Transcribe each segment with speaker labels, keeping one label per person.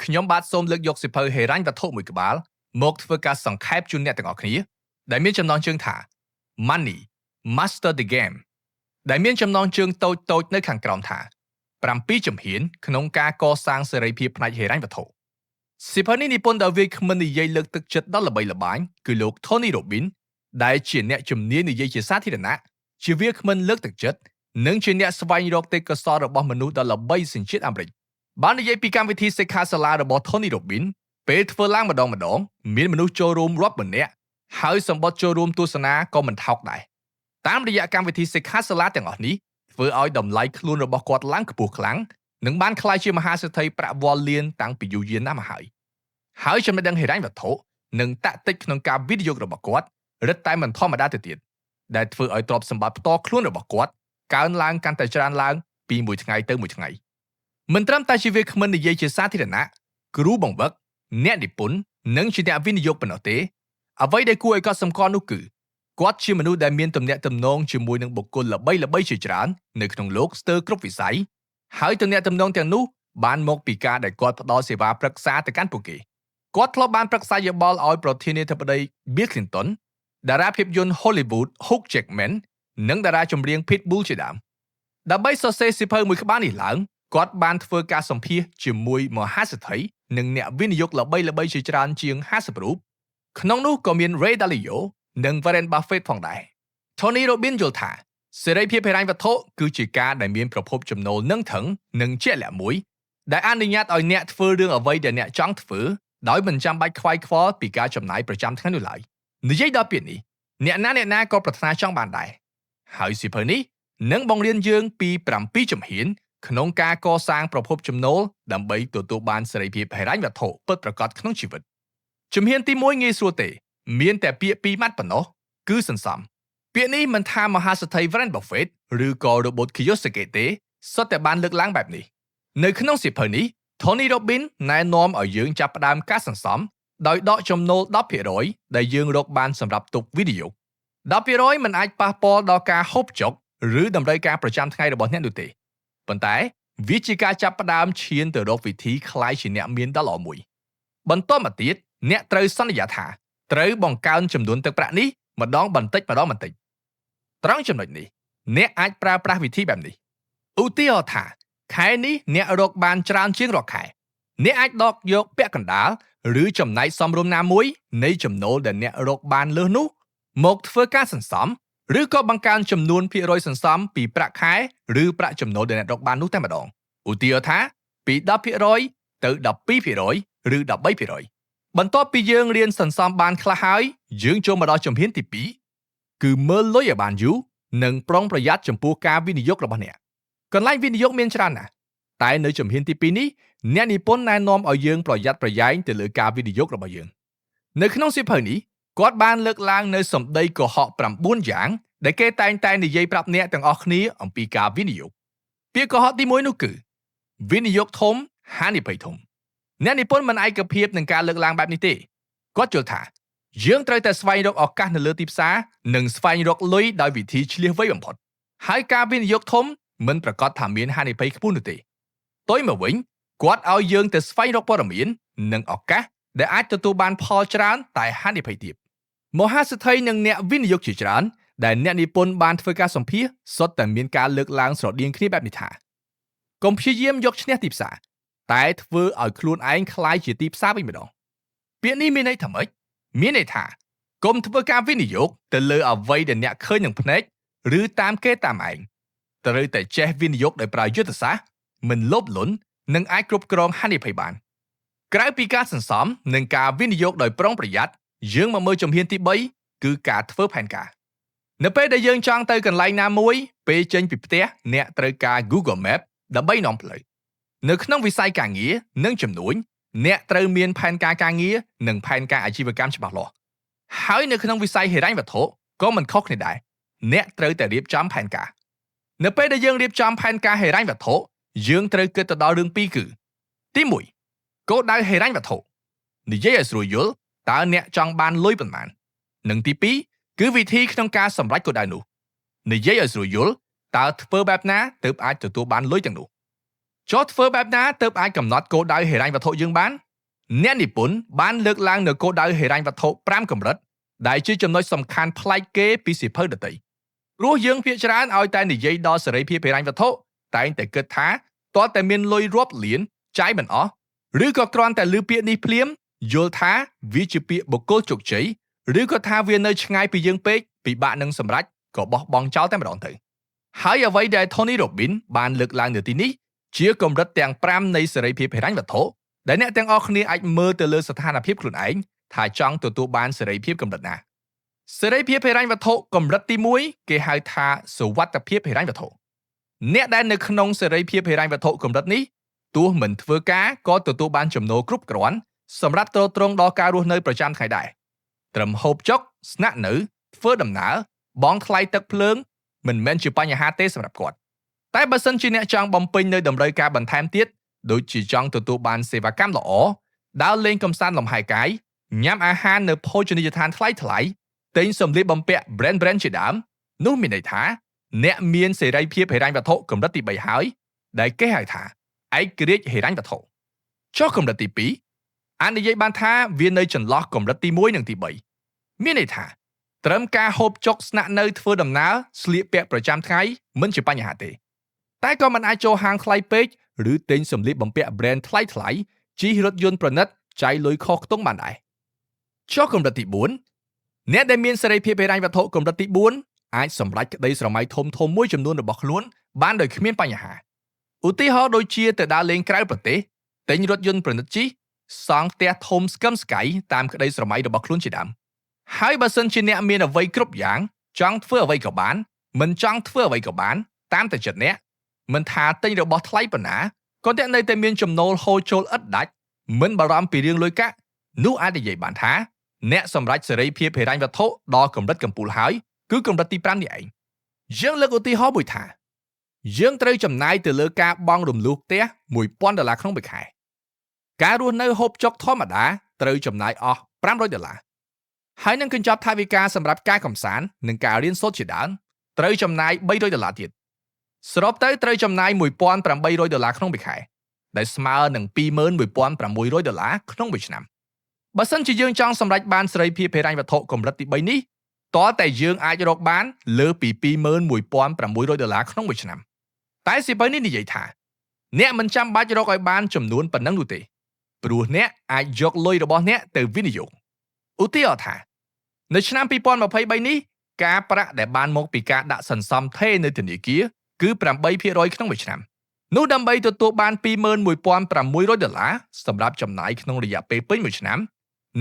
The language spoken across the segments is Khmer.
Speaker 1: ខ្ញុំបាទសូមលើកយកសិភៅហេរញ្ញវត្ថុមួយក្បាលមកធ្វើការសង្ខេបជូនអ្នកទាំងអស់គ្នាដែលមានចំណងជើងថា Money Master the Game ដែលមានចំណងជើងតូចៗនៅខាងក្រោមថា7ជំហានក្នុងការកសាងសេរីភាពផ្នែកហេរញ្ញវត្ថុសិភៅនេះនិពន្ធដោយវាគ្មិននិយាយលើកទឹកចិត្តដល់ល្បីល្បាញគឺលោក Tony Robbins ដែលជាអ្នកជំនាញនិយាយជាសាធារណៈជាវាគ្មិនលើកទឹកចិត្តនិងជាអ្នកស្វែងរកទេពកោសល្យរបស់មនុស្សដ៏ល្បីសញ្ជាតិអាមេរិកបាននិយាយពីកម្មវិធីសិក្ខាសាលារបស់ Tony Robbins ពេលធ្វើឡើងម្ដងមានមនុស្សចូលរួមរាប់ម៉ឺននាក់ហើយសម្បត្តិចូលរួមទស្សនាក៏មិនថោកដែរតាមរយៈកម្មវិធីសិក្ខាសាលាទាំងអស់នេះធ្វើឲ្យតម្លៃខ្លួនរបស់គាត់ឡើងខ្ពស់ខ្លាំងនិងបានក្លាយជាមហាសេដ្ឋីប្រាក់វ៉លលានតាំងពីយូរយារណាស់មកហើយចំណេះដឹងហិរញ្ញវត្ថុនិងតាក់ទិចក្នុងការវិនិយោគរបស់គាត់រឹតតែមិនធម្មតាទៅទៀតដែលធ្វើឲ្យទ្រព្យសម្បត្តិផ្ទាល់ខ្លួនរបស់គាត់កើនឡើងកាន់តែច្រើនឡើងពីមួយថ្ងៃទៅមួយថ្ងៃមិនត្រឹមតែជាវាគ្មិននិយាយជាសាធារណៈគ្រូបង្វឹកអ្នកនិពន្ធនិងជាអ្នកវិនិយោគប៉ុណ្ណោះទេអ្វីដែលគួរឲ្យកត់សម្គាល់នោះគឺគាត់ជាមនុស្សដែលមានទំនាក់ទំនងជាមួយនឹងបុគ្គលល្បីៗជាច្រើននៅក្នុងលោកស្ទើរគ្រប់វិស័យហើយទំនាក់ទំនងទាំងនោះបានមកពីការដែលគាត់ផ្ដល់សេវាប្រឹក្សាទៅកាន់ពួកគេគាត់ធ្លាប់បានប្រឹក្សាយោបល់ឲ្យប្រធានាធិបតី Bill Clinton តារាភាពយន្ត Hollywood Hugh Jackman និងតារាចម្រៀង Pitbull ជាដើមដើម្បីសរសេរសៀវភៅមួយក្បាលនេះឡើងគាត់បានធ្វើការសម្ភាសន៍ជាមួយមហាសេដ្ឋីនិងអ្នកវិនិយោគល្បីៗជាច្រើនជាង50រូបក្នុងនោះក៏មាន Ray Dalio និង Warren Buffett ផងដែរ Tony Robbins យល់ថាសេរីភាពហិរញ្ញវត្ថុគឺជាការដែលមានប្រភពចំណូលនឹងថឹងនិងជាក់លាក់មួយដែលអនុញ្ញាតឲ្យអ្នកធ្វើរឿងអ្វីដែលអ្នកចង់ធ្វើដោយមិនចាំបាច់ខ្វាយខ្វល់ពីការចំណាយប្រចាំថ្ងៃនោះឡើយនិយាយដល់ពាក្យនេះអ្នកណាក៏ប្រាថ្នាចង់បានដែរហើយសៀវភៅនេះនឹងបង្រៀនយើងពី7ជំហានក្នុងការកសាងប្រភពចំណូលដើម្បីទទួលបានសេរីភាពហិរញ្ញវត្ថុពិតប្រាកដក្នុងជីវិតជំហានទី1ងាយស្រួលទេមានតែពាក្យ2ម៉ាត់ប៉ុណ្ណោះគឺសន្សំពាក្យនេះមិនថាមហាសេដ្ឋី Warren Buffett ឬក៏ Robert Kiyosaki ទេសុទ្ធតែបានលើកឡើងបែបនេះនៅក្នុងសៀវភៅនេះ Tony Robbins ណែនាំឲ្យយើងចាប់ផ្ដើមការសន្សំដោយដកចំណូល 10% ដែលយើងរកបានសម្រាប់ទុកវិនិយោគ 10% មិនអាចប៉ះពាល់ដល់ការហូបចុកឬតម្រូវការប្រចាំថ្ងៃរបស់អ្នកនោះទេប៉ុន្តែវាជាការចាប់ផ្ដើមឈានទៅរកវិធីក្លាយជាអ្នកមានដ៏ល្អមួយបន្ទាប់មកទៀតអ្នកត្រូវសន្យាថាត្រូវបង្កើនចំនួនទឹកប្រាក់នេះម្ដងបន្តិចត្រង់ចំណុចនេះអ្នកអាចប្រើប្រាស់វិធីបែបនេះឧទាហរណ៍ថាខែនេះអ្នករកបានច្រើនជាងរាល់ខែអ្នកអាចដកយកពាក់កណ្ដាលឬចំណែកសមរម្យណាមួយនៃចំណូលដែលអ្នករកបានលើសនោះមកធ្វើការសន្សំឬក៏បង្កើនចំនួនភាគរយសន្សំពីប្រាក់ខែឬប្រាក់ចំណូលដែលអ្នករកបាននោះតែម្ដងឧទាហរណ៍ថាពី 10% ទៅ 12% ឬ 13% បន្ទាប់ពីយើងរៀនសន្សំបានខ្លះហើយយើងចូលមកដល់ជំហានទី2គឺមើលលុយឲ្យបានយូរនិងប្រុងប្រយ័ត្នចំពោះការវិនិយោគរបស់អ្នកកន្លែងវិនិយោគមានច្រើនណាស់តែនៅជំហានទី2នេះអ្នកនិពន្ធណែនាំឲ្យយើងប្រយ័ត្នប្រយែងទៅលើការវិនិយោគរបស់យើងនៅក្នុងសៀវភៅនេះគាត់បានលើកឡើងនៅសម្ដីកុហក9យ៉ាងដែលគេតែងតែនិយាយប្រាប់អ្នកទាំងអស់គ្នាអំពីការវិនិយោគពាក្យកុហកទី1នោះគឺវិនិយោគធំហានិភ័យធំអ្នកនិពន្ធមិនឯកភាពនឹងការលើកឡើងបែបនេះទេគាត់យល់ថាយើងត្រូវតែស្វែងរកឱកាសនៅលើទីផ្សារនិងស្វែងរកលុយដោយវិធីឈ្លាសវៃបំផុតហើយការវិនិយោគធំមិនប្រកាសថាមានហានិភ័យខ្ពស់នោះទេផ្ទុយមកវិញគាត់ឲ្យយើងទៅស្វែងរកព័ត៌មាននិងឱកាសដែលអាចទទួលបានផលច្រើនតែហានិភ័យទាបមហាសេដ្ឋីនិងអ្នកវិនិយោគជាច្រើនដែលអ្នកនិពន្ធបានធ្វើការសម្ភាសន៍សុទ្ធតែមានការលើកឡើងស្រដៀងគ្នាបែបនេះថាកុំព្យាយាមយកឈ្នះទីផ្សារតែធ្វើឲ្យខ្លួនឯងក្លាយជាទីផ្សារវិញម្ដងពាក្យនេះមានន័យថាម៉េចមានន័យថាកុំធ្វើការវិនិយោគទៅលើអ្វីដែលអ្នកឃើញនឹងភ្នែកឬតាមគេតាមឯងត្រូវតែចេះវិនិយោគដោយប្រើយុទ្ធសាស្ត្រមិនលោភលន់និងអាចគ្រប់គ្រងហានិភ័យបានក្រៅពីការសន្សំនិងការវិនិយោគដោយប្រុងប្រយ័ត្នយើងមកមើលជំហានទី3គឺការធ្វើផែនការនៅពេលដែលយើងចង់ទៅកន្លែងណាមួយពេលចេញពីផ្ទះអ្នកត្រូវការ Google Map ដើម្បីនាំផ្លូវនៅក្នុងវិស័យការងារនិងជំនួញអ្នកត្រូវមានផែនការការងារនិងផែនការអាជីវកម្មច្បាស់លាស់ហើយនៅក្នុងវិស័យហិរញ្ញវត្ថុក៏មិនខុសគ្នាដែរអ្នកត្រូវតែរៀបចំផែនការនៅពេលដែលយើងរៀបចំផែនការហិរញ្ញវត្ថុយើងត្រូវគិតទៅដល់រឿងពីរគឺទី1គោលដៅហិរញ្ញវត្ថុនិយាយឲ្យស្រួលយល់តើអ្នកចង់បានលុយប៉ុន្មាននិងទី2គឺវិធីក្នុងការសម្រេចគោលដៅនោះនិយាយឲ្យស្រួលយល់តើធ្វើបែបណាទើបអាចទទួលបានលុយទាំងនោះ ចុះធ្វើបែបណាទើបអាចកំណត់គោលដៅហិរញ្ញវត្ថុយើងបានអ្នកនិពន្ធបានលើកឡើងនៅគោលដៅហិរញ្ញវត្ថុ5កម្រិតដែលជាចំណុចសំខាន់ប្លែកគេពីសៀវភៅដទៃព្រោះយើងភាគច្រើនឲ្យតែនិយាយដល់សេរីភាពហិរញ្ញវត្ថុតែងតែគិតថាតើតែមានលុយរាប់លានចាយមិនអស់ឬក៏គ្រាន់តែឮពាក្យនេះភ្លាមយល់ថាវាជាពាក្យបុគ្គលជោគជ័យឬក៏ថាវានៅឆ្ងាយពីយើងពេកពិបាកនឹងសម្រេចក៏បោះបង់ចោលតែម្ដងទៅហើយអ្វីដែល Tony Robbins បានលើកឡើងនៅទីនេះជាកម្រិតទាំង5នៃសេរីភាពហិរញ្ញវត្ថុដែលអ្នកទាំងអស់គ្នាអាចមើលទៅលើស្ថានភាពខ្លួនឯងថាចង់ទទួលបានសេរីភាពកម្រិតណាសេរីភាពហិរញ្ញវត្ថុកម្រិតទី1គេហៅថាសុវត្ថិភាពហិរញ្ញវត្ថុអ្នកដែលនៅក្នុងសេរីភាពហិរញ្ញវត្ថុកម្រិតនេះទោះមិនធ្វើការក៏ទទួលបានចំណូលគ្រប់គ្រាន់សម្រាប់ទ្រទ្រង់ដល់ការរស់នៅប្រចាំថ្ងៃដែរត្រឹមហូបចុកស្នាក់នៅធ្វើដំណើរបង់ថ្លៃទឹកភ្លើងមិនមែនជាបញ្ហាទេសម្រាប់គាត់តែបើសិនជាអ្នកចង់បំពេញនៅតម្រូវការបន្ថែមទៀតដូចជាចង់ទទួលបានសេវាកម្មល្អដើរលេងកម្សាន្តលំហែកាយញ៉ាំអាហារនៅភោជនីយដ្ឋានថ្លៃៗទិញសម្លៀកបំពាក់ brand ជាដើមនោះមានន័យថាអ្នកមានសេរីភាពហិរញ្ញវត្ថុកម្រិតទី3ហើយដែលគេហៅថាឯករាជ្យហិរញ្ញវត្ថុចុះកម្រិតទី2អាចនិយាយបានថាវានៅចន្លោះកម្រិតទី1និងទី3មានន័យថាត្រឹមការហូបចុកស្នាក់នៅធ្វើដំណើរស្លៀកពាក់ប្រចាំថ្ងៃមិនជាបញ្ហាទេតែក៏មិនអាចចូលហាងថ្លៃពេកឬទិញសម្លៀកបំពាក់ brand ថ្លៃជិះរថយន្តប្រណិតចាយលុយខុសខ្ទង់បានដែរចុះកម្រិតទី4អ្នកដែលមានសេរីភាពហិរញ្ញវត្ថុកម្រិតទី4អាចសម្រេចក្តីស្រមៃធំមួយចំនួនរបស់ខ្លួនបានដោយគ្មានបញ្ហាឧទាហរណ៍ដូចជាទៅដើរលេងក្រៅប្រទេសទិញរថយន្តប្រណិតជិះសង់ផ្ទះធំស្កឹមស្កៃតាមក្តីស្រមៃរបស់ខ្លួនជាដើមហើយបើសិនជាអ្នកមានអ្វីគ្រប់យ៉ាងចង់ធ្វើអ្វីក៏បានមិនចង់ធ្វើអ្វីក៏បានតាមតែចិត្តអ្នកមិនថាទិញរបស់ថ្លៃប៉ុណ្ណាក៏អ្នកនៅតែមានចំណូលហូរចូលឥតដាច់មិនបារម្ភពីរឿងលុយកាក់នោះអាចនិយាយបានថាអ្នកសម្រេចសេរីភាពហិរញ្ញវត្ថុដល់កម្រិតកំពូលហើយគឺកម្រិតទី5នេះឯងយើងលើកឧទាហរណ៍មួយថាយើងត្រូវចំណាយទៅលើការបង់រំលោះផ្ទះ$1000ក្នុងមួយខែការរស់នៅហូបចុកធម្មតាត្រូវចំណាយអស់$500ហើយនឹងកញ្ចប់ថវិកាសម្រាប់ការកម្សាន្តនិងការរៀនសូត្រជាដើមត្រូវចំណាយ$300ទៀតសរុបទៅត្រូវចំណាយ$1800ក្នុងមួយខែដែលស្មើនឹង$21600ក្នុងមួយឆ្នាំបើសិនជាយើងចង់សម្រេចបានសេរីភាពហិរញ្ញវត្ថុកម្រិតទី3នេះតើតែយើងអាចរកបានលើពី$21600ក្នុងមួយឆ្នាំតែសៀវភៅនេះនិយាយថាអ្នកមិនចាំបាច់រកឲ្យបានចំនួនប៉ុណ្ណឹងនោះទេព្រោះអ្នកអាចយកលុយរបស់អ្នកទៅវិនិយោគឧទាហរណ៍ថានៅឆ្នាំ2023នេះការប្រាក់ដែលបានមកពីការដាក់សន្សំថេរនៅធនាគារគឺ8%ក្នុងមួយឆ្នាំនោះដើម្បីទទួលបាន$21600សម្រាប់ចំណាយក្នុងរយៈពេលពេញមួយឆ្នាំ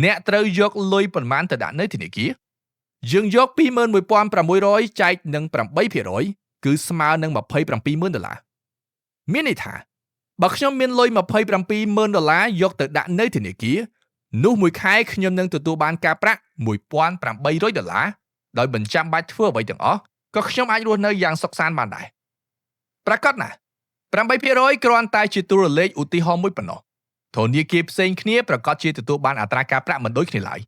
Speaker 1: អ្នកត្រូវយកលុយប៉ុន្មានទៅដាក់នៅធនាគារយើងយក$21600ចែកនឹង8%គឺស្មើនឹង$270,000មានន័យថាបើខ្ញុំមានលុយ$270,000យកទៅដាក់នៅធនាគារនោះមួយខែខ្ញុំនឹងទទួលបានការប្រាក់$1,800ដោយមិនចាំបាច់ធ្វើអ្វីទាំងអស់ក៏ខ្ញុំអាចរស់នៅយ៉ាងសុខសាន្តបានដែរប្រាកដណាស់8%គ្រាន់តែជាតួលេខឧទាហរណ៍មួយប៉ុណ្ណោះធនាគារផ្សេងគ្នាប្រកាសជាទទួលបានអត្រាការប្រាក់មិនដូចគ្នាឡើយ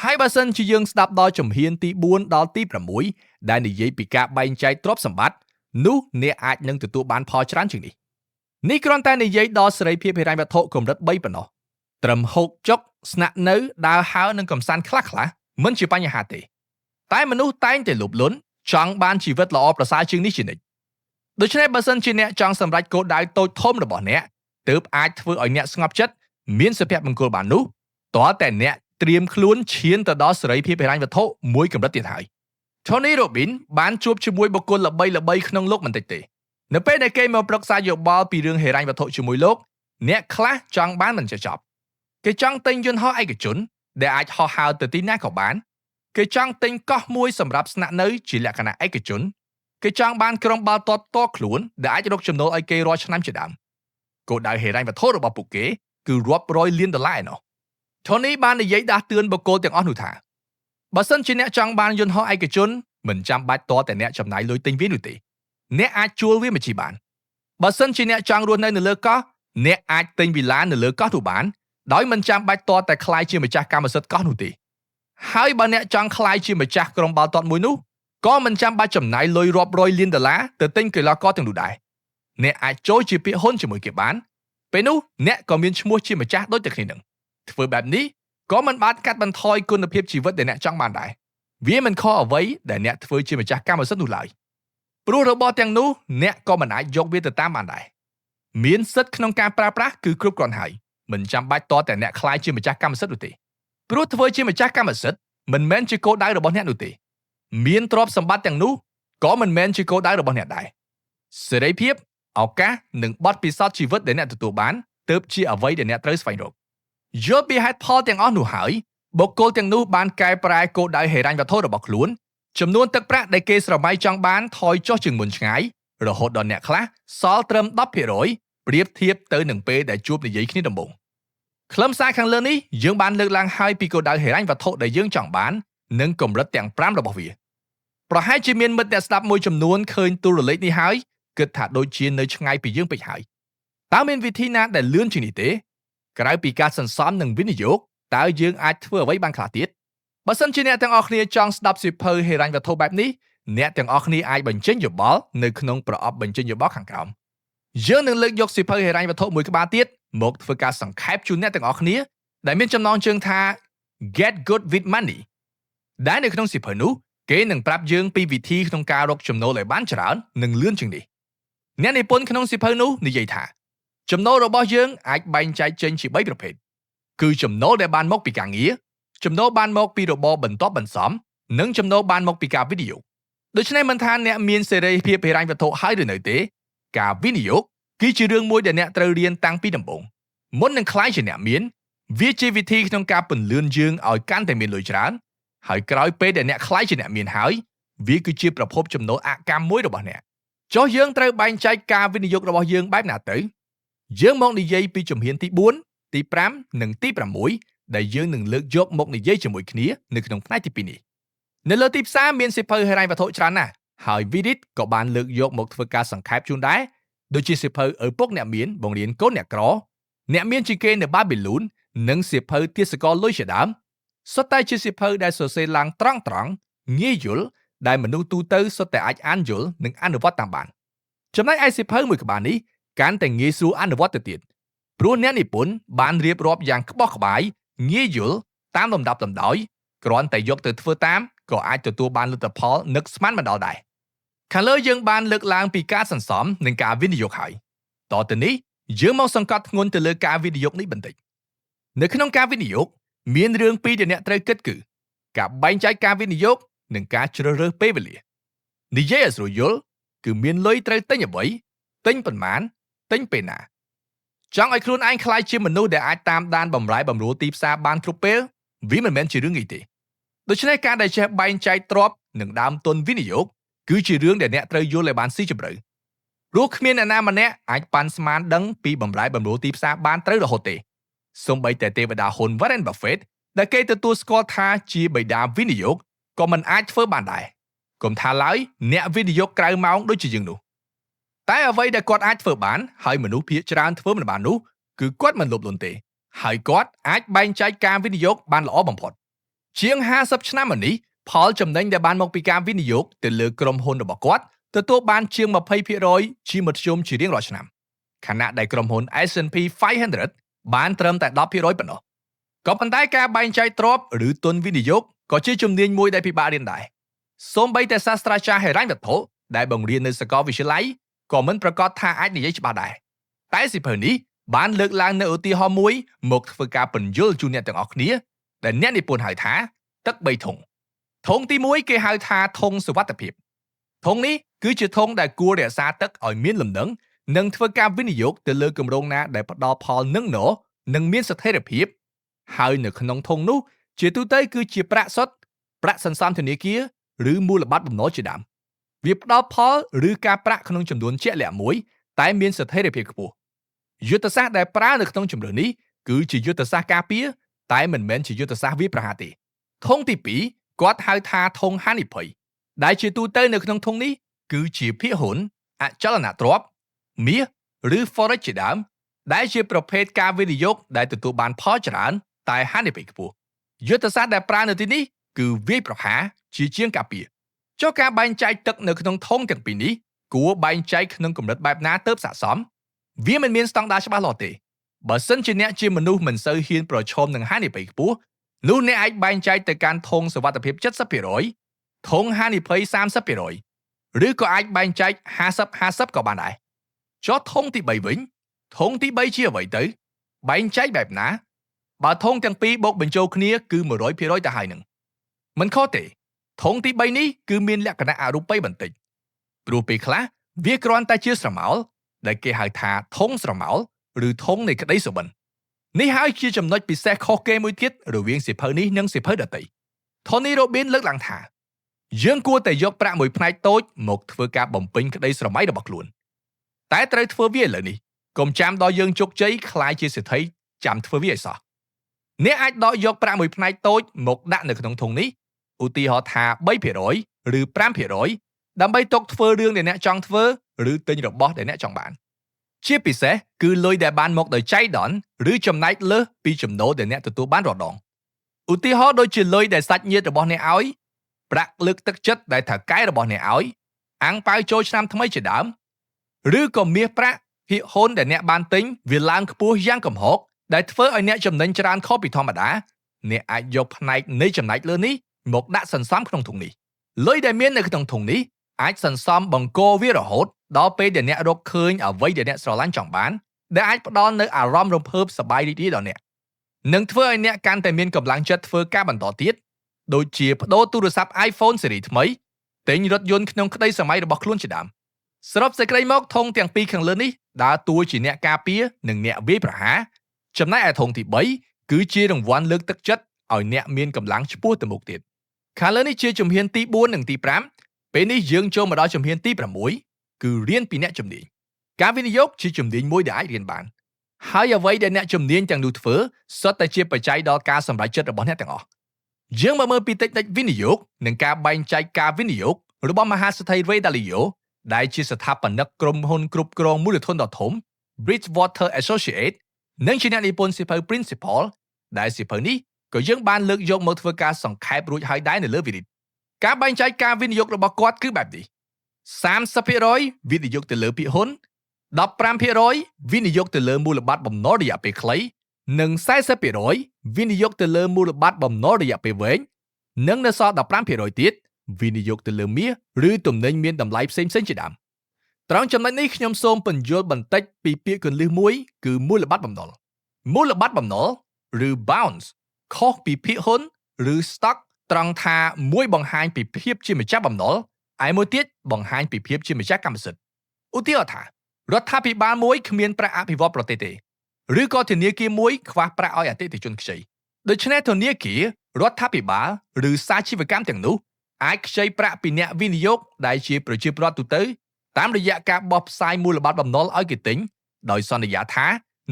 Speaker 1: ហើយបើសិនជាយើងស្ដាប់ដល់ជំហានទី4ដល់ទី6ដែលនិយាយពីការបែងចែកទ្រព្យសម្បត្តិនោះអ្នកអាចនឹងទទួលបានផលច្រើនជាងនេះគ្រាន់តែនិយាយដល់សេរីភាពហិរញ្ញវត្ថុកម្រិត3ប៉ុណ្ណោះត្រឹមហូបចុកស្នាក់នៅដើរហើរនិងកម្សាន្តខ្លះៗមិនជាបញ្ហាទេតែមនុស្សតែងតែលោភលន់ចង់បានជីវិតល្អប្រសើរជាងនេះជានិច្ចដូច្នេះបើសិនជាអ្នកចង់សម្រេចគោលដៅតូចធំរបស់អ្នកទើបអាចធ្វើឲ្យអ្នកស្ងប់ចិត្តមានសុភមង្គលបាននោះតើតែអ្នកត្រៀមខ្លួនឈានទៅដល់សេរីភាពហិរញ្ញវត្ថុមួយកម្រិតទៀតហើយ Tony Robbins បានជួបជាមួយបុគ្គលល្បីៗក្នុងលោកមិនតិចទេនៅពេលដែលគេមកប្រឹក្សាយោបល់ពីរឿងហិរញ្ញវត្ថុជាមួយលោកអ្នកខ្លះចង់បានមិនចេះចប់គេចង់ទិញយន្តហោះឯកជនដែលអាចហោះហើរទៅទីណាក៏បានគេចង់ទិញកោះមួយសម្រាប់ស្នាក់នៅជាលក្ខណៈឯកជនគេចង់បានក្រុមបាល់ទាត់តខ្លួនដែលអាចរកចំណូលឲ្យគេរាល់ឆ្នាំជាដើមគោលដៅហិរញ្ញវត្ថុរបស់ពួកគេគឺរាប់រយលានដុល្លារឯណោះ Tony បាននិយាយដាស់តឿនបុគ្គលទាំងអស់នោះថាបើសិនជាអ្នកចង់បានយន្តហោះឯកជនមិនចាំបាច់តតែអ្នកចំណាយលុយទិញវានោះទេអ្នកអាចជួលវាមកជិះបានបើសិនជាអ្នកចង់រស់នៅលើកោះអ្នកអាចទិញវីឡានៅលើកោះនោះបានដោយមិនចាំបាច់តតែក្លាយជាម្ចាស់កម្មសិទ្ធិកោះនោះទេហើយបើអ្នកចង់ក្លាយជាម្ចាស់ក្រុមបាល់ទាត់មួយនោះក៏មិនចាំបាច់ចំណាយលុយរាប់រយលានដុល្លារទៅទិញកីឡាករទាំងនោះដែរ អ្នកអាចចូលជាពាក្យហ៊ុនជាមួយគេបានពេលនោះអ្នកក៏មានឈ្មោះជាម្ចាស់ដូចតែគ្នានឹងធ្វើបែបនេះក៏មិនបានកាត់បន្ថយគុណភាពជីវិតដែលអ្នកចង់បានដែរវាមិនខុសអ្វីដែលអ្នកធ្វើជាម្ចាស់កម្មសិទ្ធិនោះឡើយព្រោះរបស់ទាំងនោះអ្នកក៏មិនអាចយកវាទៅតាមបានដែរមានសិទ្ធិក្នុងការប្រើប្រាស់គឺគ្រប់គ្រាន់ហើយមិនចាំបាច់តតែអ្នកខ្លាយជាម្ចាស់កម្មសិទ្ធិនោះទេព្រោះធ្វើជាម្ចាស់កម្មសិទ្ធិមិនមែនជាគោលដៅរបស់អ្នកនោះទេមានទ្រព្យសម្បត្តិទាំងនោះក៏មិនមែនជាគោលដៅរបស់អ្នកដែរសេរីភាពឱកាសនិងបទពិសោធន៍ជីវិតដែលអ្នកទទួលបានទើបជាអ្វីដែលអ្នកត្រូវស្វែងរកយល់ពីហេតុផលទាំងអស់នោះហើយបុគ្គលទាំងនោះបានកែប្រែគោលដៅហិរញ្ញវត្ថុរបស់ខ្លួនចំនួនទឹកប្រាក់ដែលគេស្រមៃចង់បានថយចុះជាងមុនឆ្ងាយរហូតដល់អ្នកខ្លះសល់ត្រឹម 10% ប្រៀបធៀបទៅនឹងពេលដែលជួបនិយាយគ្នាដំបូងខ្លឹមសារខាងលើនេះយើងបានលើកឡើងហើយពីគោលដៅហិរញ្ញវត្ថុដែលយើងចង់បាននិងកម្រិតទាំង5របស់វាប្រហែលជាមានមិត្តអ្នកស្ដាប់មួយចំនួនឃើញទូរលេខនេះហើយគិតថាដូចជានៅឆ្ងាយពីយើងពេកហើយតើមានវិធីណាដែលលឿនជាងនេះទេក្រៅពីការសន្សំនិងវិនិយោគតើយើងអាចធ្វើអ្វីបានខ្លះទៀតបើសិនជាអ្នកទាំងអស់គ្នាចង់ស្ដាប់សៀវភៅហិរញ្ញវត្ថុបែបនេះអ្នកទាំងអស់គ្នាអាចបញ្ចេញយោបល់នៅក្នុងប្រអប់បញ្ចេញយោបល់ខាងក្រោមយើងនឹងលើកយកសៀវភៅហិរញ្ញវត្ថុមួយក្បាលទៀតមកធ្វើការសង្ខេបជូនអ្នកទាំងអស់គ្នាដែលមានចំណងជើងថា Get Good with Money ដែលនៅក្នុងសៀវភៅនោះគេនឹងប្រាប់យើងពីវិធីក្នុងការរកចំណូលឲ្យបានច្រើននិងលឿនជាងនេះអ្នកនិពន្ធក្នុងសៀវភៅនោះនិយាយថាចំណូលរបស់យើងអាចបែងចែកចេញជា3ប្រភេទគឺចំណូលដែលបានមកពីការងារចំណូលបានមកពីរបរបន្ទាប់បន្សំនិងចំណូលបានមកពីការវិនិយោគដូច្នេះមិនថាអ្នកមានសេរីភាពហិរញ្ញវត្ថុហើយឬនៅទេការវិនិយោគគឺជារឿងមួយដែលអ្នកត្រូវរៀនតាំងពីដំបូងមុននឹងក្លាយជាអ្នកមានវាជាវិធីក្នុងការពន្លឿនយើងឲ្យកាន់តែមានលុយច្រើនហើយក្រោយពេលដែលអ្នកក្លាយជាអ្នកមានហើយវាគឺជាប្រភពចំណូលអកម្មមួយរបស់អ្នកចុះយើងត្រូវបែងចែកការវិនិយោគរបស់យើងបែបណាទៅយើងមកនិយាយពីជំហានទី4ទី5និងទី6ដែលយើងនឹងលើកយកមកនិយាយជាមួយគ្នានៅក្នុងផ្នែកទី2នេះនៅលើទីផ្សារមានសៀវភៅហិរញ្ញវត្ថុច្រើនណាស់ហើយ Vidit ក៏បានលើកយកមកធ្វើការសង្ខេបជូនដែរដូចជាសៀវភៅឪពុកអ្នកមានបង្រៀនកូនអ្នកក្រអ្នកមានជាគេនៅបាប៊ីលូននិងសៀវភៅទាសករលុយជាដើមសុទ្ធតែជាសៀវភៅដែលសរសេរឡើងត្រង់ងាយយល់ដែលមនុស្សទូទៅសុទ្ធតែអាចអានយល់និងអនុវត្តតាមបានចំណែកឯសៀវភៅមួយក្បាលនេះកាន់តែងាយស្រួលអនុវត្តទៅទៀតព្រោះអ្នកនិពន្ធបានរៀបរាប់យ៉ាងក្បោះក្បាយងាយយល់តាមលំដាប់លំដោយគ្រាន់តែយកទៅធ្វើតាមក៏អាចទទួលបានលទ្ធផលនឹកស្មានមិនដល់ដែរខាងលើយើងបានលើកឡើងពីការសន្សំនិងការវិនិយោគហើយតទៅនេះយើងមកសង្កត់ធ្ងន់ទៅលើការវិនិយោគនេះបន្តិចនៅក្នុងការវិនិយោគមានរឿងពីរដែលអ្នកត្រូវគិតគឺការបែងចែកការវិនិយោគនិងការជ្រើសរើសពេលវេលានិយាយឲ្យស្រួលយល់គឺមានលុយត្រូវទិញអ្វីទិញប៉ុន្មានទិញពេលណាចង់ឲ្យខ្លួនឯងក្លាយជាមនុស្សដែលអាចតាមដានបម្រែបម្រួលទីផ្សារបានគ្រប់ពេលវាមិនមែនជារឿងងាយទេដូច្នេះការដែលចេះបែងចែកទ្រព្យនិងដើមទុនវិនិយោគគឺជារឿងដែលអ្នកត្រូវយល់ឲ្យបានស៊ីជម្រៅព្រោះគ្មានអ្នកណាម្នាក់អាចប៉ាន់ស្មានដឹងពីបម្រែបម្រួលទីផ្សារបានត្រូវរហូតទេសូម្បីតែទេវតាហ៊ុន Warren Buffett ដែលគេទទួលស្គាល់ថាជាបិតាវិនិយោគក៏មិនអាចធ្វើបានដែរកុំថាឡើយអ្នកវិនិយោគក្រៅម៉ោងដូចជាយើងនោះតែអ្វីដែលគាត់អាចធ្វើបានហើយមនុស្សភាគច្រើនធ្វើមិនបាននោះគឺគាត់មិនលោភលន់ទេហើយគាត់អាចបែងចែកការវិនិយោគបានល្អបំផុតជាង50ឆ្នាំមកនេះផលចំណេញដែលបានមកពីការវិនិយោគទៅលើក្រុមហ៊ុនរបស់គាត់ទទួលបានជាង 20% ជាមធ្យមជារៀងរាល់ឆ្នាំខណៈដែលក្រុមហ៊ុន S&P 500 បានត្រឹមតែ 10% ប៉ុណ្ណោះក៏ប៉ុន្តែការបែងចែកទ្រព្យឬទុនវិនិយោគក៏ជាជំនាញមួយដែលពិបាករៀនដែរសូម្បីតែសាស្ត្រាចារ្យហិរញ្ញវត្ថុដែលបង្រៀននៅសាកលវិទ្យាល័យក៏មិនប្រកាសថាអាចនិយាយច្បាស់ដែរតែសៀវភៅនេះបានលើកឡើងនៅឧទាហរណ៍មួយមកធ្វើការពន្យល់ជូនអ្នកទាំងអស់គ្នាដែលអ្នកនិពន្ធហៅថាទឹក3ធុងធុងទី1គេហៅថាធុងសុវត្ថិភាពធុងនេះគឺជាធុងដែលគួររក្សាទឹកឲ្យមានលំនឹងនិងធ្វើការវិនិយោគទៅលើគម្រោងណាដែលផ្ដល់ផលនឹងណនិងមានស្ថិរភាពហើយនៅក្នុងធុងនោះជាទូទៅគឺជាប្រាក់សុទ្ធប្រាក់សន្សំធនាគារឬមូលបត្របំណុលជាដើមវាផ្ដល់ផលឬការប្រាក់ក្នុងចំនួនជាក់លាក់មួយតែមានស្ថិរភាពខ្ពស់យុទ្ធសាស្ត្រដែលប្រើនៅក្នុងជំរឿននេះគឺជាយុទ្ធសាស្ត្រការពារតែមិនមែនជាយុទ្ធសាស្ត្រវាយប្រហារទេធុងទី2គាត់ហៅថាធុងហានិភ័យដែលជាទូទៅនៅក្នុងធុងនេះគឺជាភាគហ៊ុនអចលនទ្រព្យមាសឬ Forex ជាដើមដែលជាប្រភេទការវិនិយោគដែលទទួលបានផលច្រើនតែហានិភ័យខ្ពស់យុទ្ធសាស្ត្រដែលប្រើនៅទីនេះគឺវាយប្រហារជាជាងការពារចុះការបែងចែកទឹកនៅក្នុងធុងទាំងពីរនេះ គួរបែងចែកក្នុងកម្រិតបែបណាទើបស័ក្តិសមវាមិនមានស្តង់ដារច្បាស់លាស់ទេបើសិនជាអ្នកជាមនុស្សមិនសូវហ៊ានប្រឈមនឹងហានិភ័យខ្ពស់នោះអ្នកអាចបែងចែកទៅកាន់ធុងសុវត្ថិភាព 70% ធុងហានិភ័យ 30% ឬក៏អាចបែងចែក 50-50 ក៏បានដែរចុះធុងទី3វិញធុងទី3ជាអ្វីទៅបែងចែកបែបណាបើធុងទាំងពីរបូកបញ្ចូលគ្នាគឺ 100% ទៅហើយនឹងមិនខុសទេធុងទី3នេះគឺមានលក្ខណៈអរូបីបន្តិចព្រោះពេលខ្លះវាគ្រាន់តែជាស្រមោលដែលគេហៅថាធុងស្រមោលឬធុងនៃក្តីសុបិននេះហើយជាចំណុចពិសេសខុសគេមួយទៀតរវាងសៀវភៅនេះនិងសៀវភៅដទៃ Tony Robbins លើកឡើងថាយើងគួរតែយកប្រាក់មួយផ្នែកតូចមកធ្វើការបំពេញក្តីស្រមៃរបស់ខ្លួនតែត្រូវធ្វើវាឥឡូវនេះកុំចាំដល់យើងជោគជ័យខ្លាយជាសេដ្ឋីចាំធ្វើវាឲ្យសោះអ្នកអាចដកយកប្រាក់មួយផ្នែកតូចមកដាក់នៅក្នុងធុងនេះឧទាហរណ៍ថា 3% ឬ 5% ដើម្បីទុកធ្វើរឿងដែលអ្នកចង់ធ្វើឬទិញរបស់ដែលអ្នកចង់បានជាពិសេសគឺលុយដែលបានមកដោយចៃដន្យឬចំណែកលើសពីចំណូលដែលអ្នកទទួលបានរាល់ដងឧទាហរណ៍ដូចជាលុយដែលសាច់ញាតិរបស់អ្នកឲ្យប្រាក់លើកទឹកចិត្តដែលថៅកែរបស់អ្នកឲ្យអាំងប៉ាវចូលឆ្នាំថ្មីជាដើមឬក៏មាសប្រាក់ភាគហ៊ុនដែលអ្នកបានទិញវាឡើងខ្ពស់យ៉ាងគំហុកដែលធ្វើឲ្យអ្នកចំណេញច្រើនខុសពីធម្មតាអ្នកអាចយកផ្នែកនៃចំណែកលើនេះមកដាក់សន្សំក្នុងធុងនេះលុយដែលមាននៅក្នុងធុងនេះអាចសន្សំបង្កវារហូតដល់ពេលដែលអ្នករកឃើញអ្វីដែលអ្នកស្រឡាញ់ចង់បានដែលអាចផ្ដល់នូវអារម្មណ៍រំភើបសប្បាយរីករាយដល់អ្នកនឹងធ្វើឲ្យអ្នកកាន់តែមានកម្លាំងចិត្តធ្វើការបន្តទៀតដូចជាប្ដូរទូរស័ព្ទ iPhone ស៊េរីថ្មីទិញរថយន្តក្នុងក្តីសម័យរបស់ខ្លួនជាដើមសរុបសេចក្តីមកធុងទាំងពីរខាងលើនេះដើរតួជាអ្នកការពារនិងអ្នកវាយប្រហារចំណែកឯធុងទី3គឺជារង្វាន់លើកទឹកចិត្តឲ្យអ្នកមានកម្លាំងឆ្ពោះទៅមុខទៀតខាងលើនេះជាជំហានទី4និងទី5ពេលនេះយើងចូលមកដល់ជំហានទី6គឺរៀនពីអ្នកជំនាញការវិនិយោគជាជំនាញមួយដែលអាចរៀនបានហើយអ្វីដែលអ្នកជំនាញទាំងនោះធ្វើសុទ្ធតែជាបច្ច័យដល់ការសម្រេចចិត្តរបស់អ្នកទាំងអស់យើងមកមើលពីតិចៗវិនិយោគនិងការបែងចែកការវិនិយោគរបស់មហាសេដ្ឋី Ray Dalio ដែលជាស្ថាបនិកក្រុមហ៊ុនគ្រប់គ្រងមូលធនដ៏ធំ Bridgewater Associates និងជាអ្នកនិពន្ធសៀវភៅ Principal ដែលសៀវភៅនេះក៏យើងបានលើកយកមកធ្វើការសង្ខេបរួចហើយដែរនៅលើវីដេអូការបែងចែកការវិនិយោគរបស់គាត់គឺបែបនេះ 30% វិនិយោគទៅលើភាគហ៊ុន 15% វិនិយោគទៅលើមូលបត្របំណុលរយៈពេលខ្លីនិង 40% វិនិយោគទៅលើមូលបត្របំណុលរយៈពេលវែងនិងនៅសល់ 15% ទៀតវិនិយោគទៅលើមាសឬទំនិញមានតម្លៃផ្សេងៗជាដើមត្រង់ចំណុចនេះខ្ញុំសូមពន្យល់បន្តិចពីពាក្យគន្លឹះមួយគឺមូលបត្របំណុលមូលបត្របំណុលឬ bonds ខុសពីភាគហ៊ុនឬ stock ត្រង់ថាមួយបង្ហាញពីភាពជាម្ចាស់បំណុលហើយមួយទៀតបង្ហាញពីភាពជាម្ចាស់កម្មសិទ្ធិឧទាហរណ៍ថារដ្ឋាភិបាលមួយគ្មានប្រាក់អភិវឌ្ឍប្រទេសទេឬក៏ធនាគារមួយខ្វះប្រាក់ឲ្យអតិថិជនខ្ចីដូច្នេះធនាគាររដ្ឋាភិបាលឬសាជីវកម្មទាំងនោះអាចខ្ចីប្រាក់ពីអ្នកវិនិយោគដែលជាប្រជាពលរដ្ឋទូទៅតាមរយៈការបោះផ្សាយមូលបត្របំណុលឲ្យគេទិញដោយសន្យាថា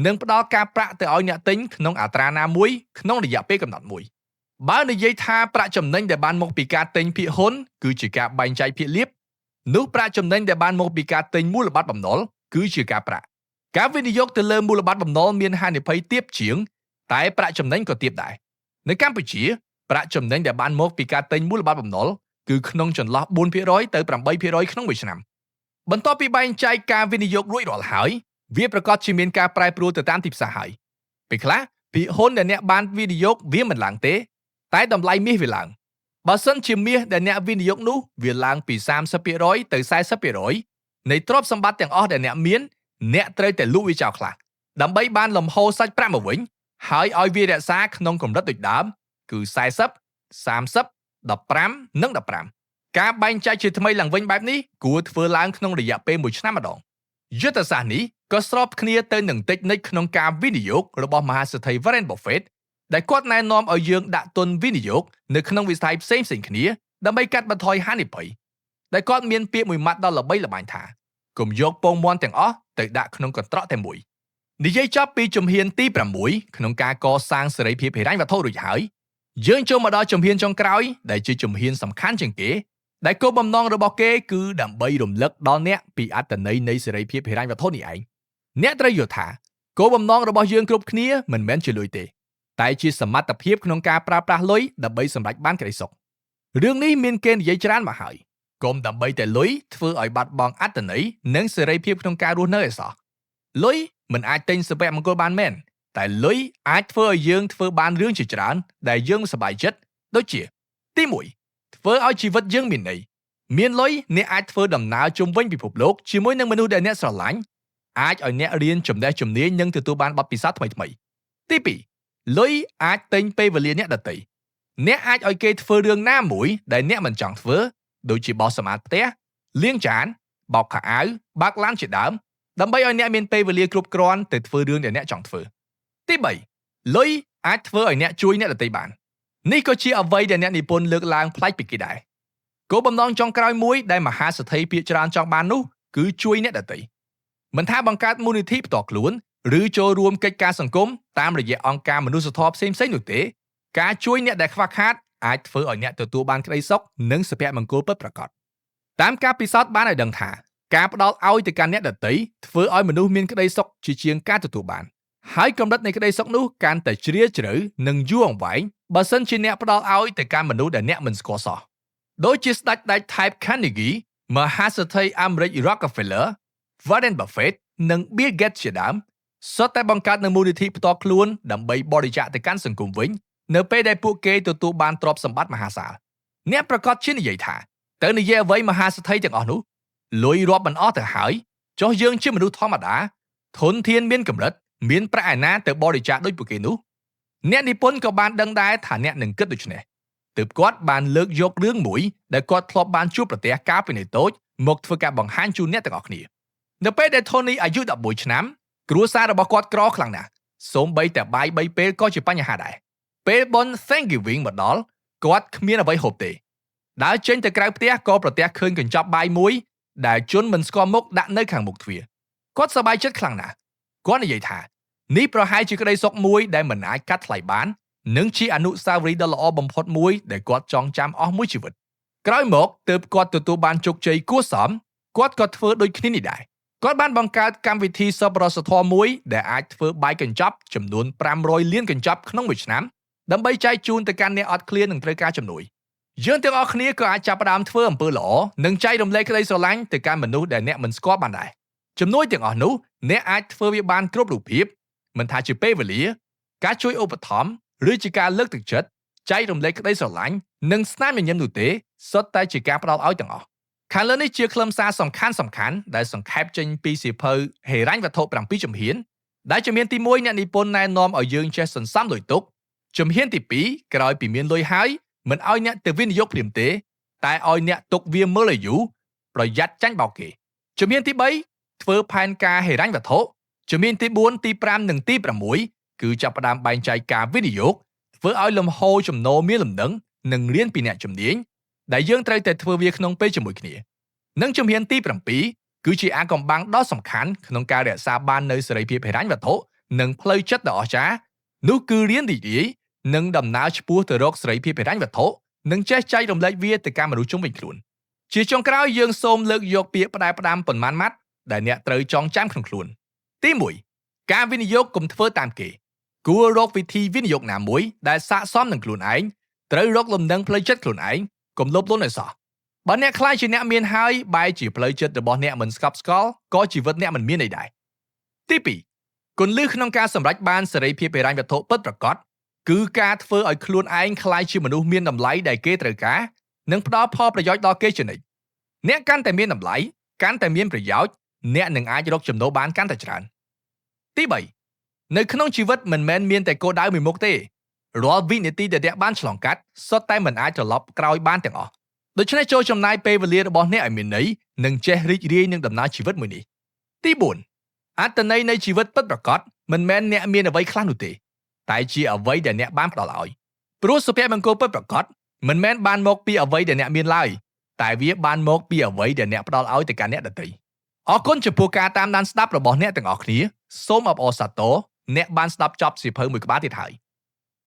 Speaker 1: នឹងផ្ដល់ការប្រាក់ទៅឲ្យអ្នកទិញក្នុងអត្រាណាមួយក្នុងរយៈពេលកំណត់មួយបើនិយាយថាប្រាក់ចំណេញដែលបានមកពីការទិញភាគហ៊ុនគឺជាការបែងចែកភាគលាភនោះប្រាក់ចំណេញដែលបានមកពីការទិញមូលបត្របំណុលគឺជាការប្រាក់ការវិនិយោគទៅលើមូលបត្របំណុលមានហានិភ័យទាបជាងតែប្រាក់ចំណេញក៏ទាបដែរនៅកម្ពុជាប្រាក់ចំណេញដែលបានមកពីការទិញមូលបត្របំណុលគឺក្នុងចន្លោះ 4% ទៅ 8% ក្នុងមួយឆ្នាំបន្ទាប់ពីបែងចែកការវិនិយោគរួចរាល់ហើយវាប្រកាសជាមានការប្រែប្រួលទៅតាមទីផ្សារហើយពេលខ្លះភាគហ៊ុនដែលអ្នកបានវិនិយោគវាមិនឡើងទេតែតម្លៃមាសវាឡើងបើសិនជាមាសដែលអ្នកវិនិយោគនោះវាឡើងពី 30% ទៅ 40% នៃទ្រព្យសម្បត្តិទាំងអស់ដែលអ្នកមានអ្នកត្រូវតែលក់វាចោលខ្លះដើម្បីបានលំហូរសាច់ប្រាក់មកវិញហើយឲ្យវារក្សាក្នុងកម្រិតដូចដើមគឺ40 30 15 និង 15ការបែងចែកជាថ្មីឡើងវិញបែបនេះគួរធ្វើឡើងក្នុងរយៈពេល1ឆ្នាំម្ដងយុទ្ធសាស្ត្រនេះក៏ស្របគ្នាទៅនឹងតិចនិចក្នុងការវិនិយោគរបស់មហាសេដ្ឋី Warren Buffett ដែលគាត់ណែនាំឲ្យយើងដាក់ទុនវិនិយោគនៅក្នុងវិស័យផ្សេងៗគ្នាដើម្បីកាត់បន្ថយហានិភ័យដែលគាត់មានពាក្យមួយម៉ាត់ដ៏ល្បីល្បាញថាកុំយកពងមាន់ទាំងអស់ទៅដាក់ក្នុងកន្ត្រកតែមួយនិយាយចប់ពីជំហានទី6ក្នុងការកសាងសេរីភាពហិរញ្ញវត្ថុរួចហើយយើងចូលមកដល់ជំហានចុងក្រោយដែលជាជំហានសំខាន់ជាងគេដែលគោលបំណងរបស់គេគឺដើម្បីរំលឹកដល់អ្នកពីអត្ថន័យនៃសេរីភាពហិរញ្ញវត្ថុនេះឯងអ្នកត្រូវយល់ថាគោលបំណងរបស់យើងគ្រប់គ្នាមិនមែនជាលុយទេតែជាសមត្ថភាពក្នុងការប្រើប្រាស់លុយដើម្បីសម្រេចបានក្តីសុខរឿងនេះមានគេនិយាយច្រើនមកហើយ កុំដើម្បីតែលុយធ្វើឲ្យបាត់បង់អត្ថន័យនិងសេរីភាពក្នុងការរស់នៅឯសោះលុយមិនអាចទិញសុភមង្គលបានមែនតែលុយអាចធ្វើឲ្យយើងធ្វើបានរឿងជាច្រើនដែលយើងសប្បាយចិត្តដូចជាទី1ធ្វើឲ្យជីវិតយើងមានន័យមានលុយអ្នកអាចធ្វើដំណើរជុំវិញពិភពលោកជាមួយនឹងមនុស្សដែលអ្នកស្រឡាញ់អាចឲ្យអ្នករៀនចំណេះជំនាញនិងទទួលបានបទពិសោធន៍ថ្មីៗទី2លុយអាចទិញពេលវេលាអ្នកដទៃអ្នកអាចឲ្យគេធ្វើរឿងណាមួយដែលអ្នកមិនចង់ធ្វើដូចជាបោសសម្អាតផ្ទះលាងចានបោកខោអាវបើកឡានជាដើមដើម្បីឲ្យអ្នកមានពេលវេលាគ្រប់គ្រាន់ទៅធ្វើរឿងដែលអ្នកចង់ធ្វើទី3លុយអាចធ្វើឲ្យអ្នកជួយអ្នកដទៃបាននេះក៏ជាអ្វីដែលអ្នកនិពន្ធលើកឡើងប្លែកពីគេដែរគោលបំណងចុងក្រោយមួយដែលមហាសេដ្ឋីភាគច្រើនចង់បាននោះគឺជួយអ្នកដទៃមិនថាបង្កើតមូលនិធិផ្ទាល់ខ្លួនឬចូលរួមកិច្ចការសង្គមតាមរយៈអង្គការមនុស្សធម៌ផ្សេងៗនោះទេការជួយអ្នកដែលខ្វះខាតអាចធ្វើឲ្យអ្នកទទួលបានក្តីសុខនិងសុភមង្គលពិតប្រាកដតាមការពិសោធន៍បានឲ្យដឹងថាការផ្ដល់ឲ្យទៅកាន់អ្នកដទៃធ្វើឲ្យមនុស្សមានក្តីសុខជាជាងការទទួលបានហើយកម្រិតនៃក្តីសុខនោះកាន់តែជ្រាលជ្រៅនិងយូរអង្វែងបើសិនជាអ្នកផ្ដល់ឲ្យទៅកាន់មនុស្សដែលអ្នកមិនស្គាល់សោះដូចជាស្ដេចដែក Type Carnegie មហាសេដ្ឋីអាមេរិក Rockefeller Warren Buffett និង Bill Gates ជាដើមសុទ្ធតែបង្កើតនូវមូលនិធិផ្ទាល់ខ្លួនដើម្បីបរិច្ចាគទៅកាន់សង្គមវិញនៅពេលដែលពួកគេទទួលបានទ្រព្យសម្បត្តិមហាសាលអ្នកប្រកាសជានិយាយថាទៅនិយាយអ្វីមហាសេដ្ឋីទាំងអស់នោះលុយរាប់មិនអស់ទៅហើយចុះយើងជាមនុស្សធម្មតាធនធានមានកម្រិតមានប្រាក់ឯណាទៅបរិច្ចាគដូចពួកគេនោះអ្នកនិពន្ធក៏បានដឹងដែរថាអ្នកនឹងគិតដូច្នេះទើបគាត់បានលើកយករឿងមួយដែលគាត់ធ្លាប់បានជួបប្រទះកាលពីនៅតូចមកធ្វើការបង្ហាញជូនអ្នកទាំងអស់គ្នានៅពេលដែល Tony អាយុ11ឆ្នាំគ្រួសាររបស់គាត់ក្រខ្លាំងណាស់សូម្បីតែបាយ3ពេលក៏ជាបញ្ហាដែរពេលបុណ្យ Thanksgiving មកដល់គាត់គ្មានអ្វីហូបទេដើរចេញទៅក្រៅផ្ទះក៏ប្រទះឃើញកញ្ចប់បាយមួយដែលជនមិនស្គាល់មុខដាក់នៅខាងមុខទ្វារគាត់សប្បាយចិត្តខ្លាំងណាស់គាត់និយាយថានេះប្រហែលជាក្តីសុខមួយដែលមិនអាចកាត់ថ្លៃបាននិងជាអនុស្សាវរីយ៍ដ៏ល្អបំផុតមួយដែលគាត់ចងចាំអស់មួយជីវិតក្រោយមកទើបគាត់ទទួលបានជោគជ័យគួរសមគាត់ក៏ធ្វើដូចគ្នានេះដែរគាត់បានបង្កើតកម្មវិធីសប្បុរសធម៌មួយដែលអាចធ្វើបាយកញ្ចប់ចំនួន500លានកញ្ចប់ក្នុងមួយឆ្នាំដើម្បីចែកជូនទៅកាន់អ្នកអត់ឃ្លាននឹងត្រូវការជំនួយយើងទាំងអស់គ្នាក៏អាចចាប់ផ្ដើមធ្វើអំពើល្អនិងចែករំលែកក្តីស្រឡាញ់ទៅកាន់មនុស្សដែលអ្នកមិនស្គាល់បានដែរជំនួយទាំងអស់នោះអ្នកអាចធ្វើវាបានគ្រប់រូបភាពមិនថាជាពេលវេលាការជួយឧបត្ថម្ភឬជាការលើកទឹកចិត្តចែករំលែកក្តីស្រឡាញ់និងស្នាមញញឹមនោះទេសុទ្ធតែជាការផ្ដល់ឲ្យទាំងអស់ខាងលើនេះជាខ្លឹមសារសំខាន់ដែលសង្ខេបចេញពីសៀវភៅហិរញ្ញវត្ថុ7ជំហានដែលជំហានទី1អ្នកនិពន្ធណែនាំឲ្យយើងចេះសន្សំលុយទុកជំហានទី2ក្រោយពីមានលុយហើយមិនឲ្យអ្នកទៅវិនិយោគភ្លាមទេតែឲ្យអ្នកទុកវាមើលឲ្យយូរប្រយ័ត្នចាញ់បោកគេជំហានទី3ធ្វើផែនការហិរញ្ញវត្ថុជំហានទី4ទី5និងទី6គឺចាប់ផ្ដើមបែងចែកការវិនិយោគធ្វើឲ្យលំហូរចំណូលមានលំនឹងនិងរៀនពីអ្នកជំនាញដែលយើងត្រូវតែធ្វើវាក្នុងពេលជាមួយគ្នានិងជំហានទី7គឺជាអាថ៌កំបាំងដ៏សំខាន់ក្នុងការរក្សាបាននូវសេរីភាពហិរញ្ញវត្ថុនិងផ្លូវចិត្តដ៏អស្ចារ្យនោះគឺរៀនរីករាយនិងដំណើរឆ្ពោះទៅរកសេរីភាពហិរញ្ញវត្ថុនិងចេះចែករំលែកវាទៅកាន់មនុស្សជុំវិញខ្លួនជាចុងក្រោយយើងសូមលើកយកពាក្យផ្ដែផ្ដាំប៉ុន្មានម៉ាត់ដែលអ្នកត្រូវចងចាំក្នុងខ្លួនទី1ការវិនិយោគកុំធ្វើតាមគេគួររកវិធីវិនិយោគណាមួយដែលស័ក្តិសមនឹងខ្លួនឯងត្រូវរកលំនឹងផ្លូវចិត្តខ្លួនឯងកុំលោភលន់ឲ្យសោះបើអ្នកខ្លាចជាអ្នកមានហើយបែរជាផ្លូវចិត្តរបស់អ្នកមិនស្កប់ស្កល់ក៏ជីវិតអ្នកមិនមានអីដែរទី2គន្លឹះក្នុងការសម្រេចបានសេរីភាពហិរញ្ញវត្ថុពិតប្រាកដគឺការធ្វើឲ្យខ្លួនឯងក្លាយជាមនុស្សមានតម្លៃដែលគេត្រូវការនិងផ្ដល់ផលប្រយោជន៍ដល់គេជានិច្ចអ្នកកាន់តែមានតម្លៃកាន់តែមានប្រយោជន៍អ្នកនឹងអាចរកចំណូលបានកាន់តែច្រើនទី3នៅក្នុងជីវិតមិនមែនមានតែគោលដៅមួយមុខទេរាល់វិនាទីដែលអ្នកបានឆ្លងកាត់សុទ្ធតែមិនអាចត្រឡប់ក្រោយបានទាំងអស់ដូច្នេះចូលចំណាយពេលវេលារបស់អ្នកឲ្យមានន័យនិងចេះរីករាយនឹងដំណើរជីវិតមួយនេះទី4អត្ថន័យនៃជីវិតពិតប្រាកដមិនមែនអ្នកមានអ្វីខ្លះនោះទេតែជាអ្វីដែលអ្នកបានផ្ដល់ឲ្យព្រោះសុភមង្គលពិតប្រាកដមិនមែនបានមកពីអ្វីដែលអ្នកមានឡើយតែវាបានមកពីអ្វីដែលអ្នកផ្ដល់ឲ្យទៅកាន់អ្នកដទៃអរគុណចំពោះការតាមដានស្ដាប់របស់អ្នកទាំងអស់គ្នាសូមអបអរសាទរអ្នកបានស្ដាប់ចប់សៀវភៅមួយក្បាលទៀតហើយ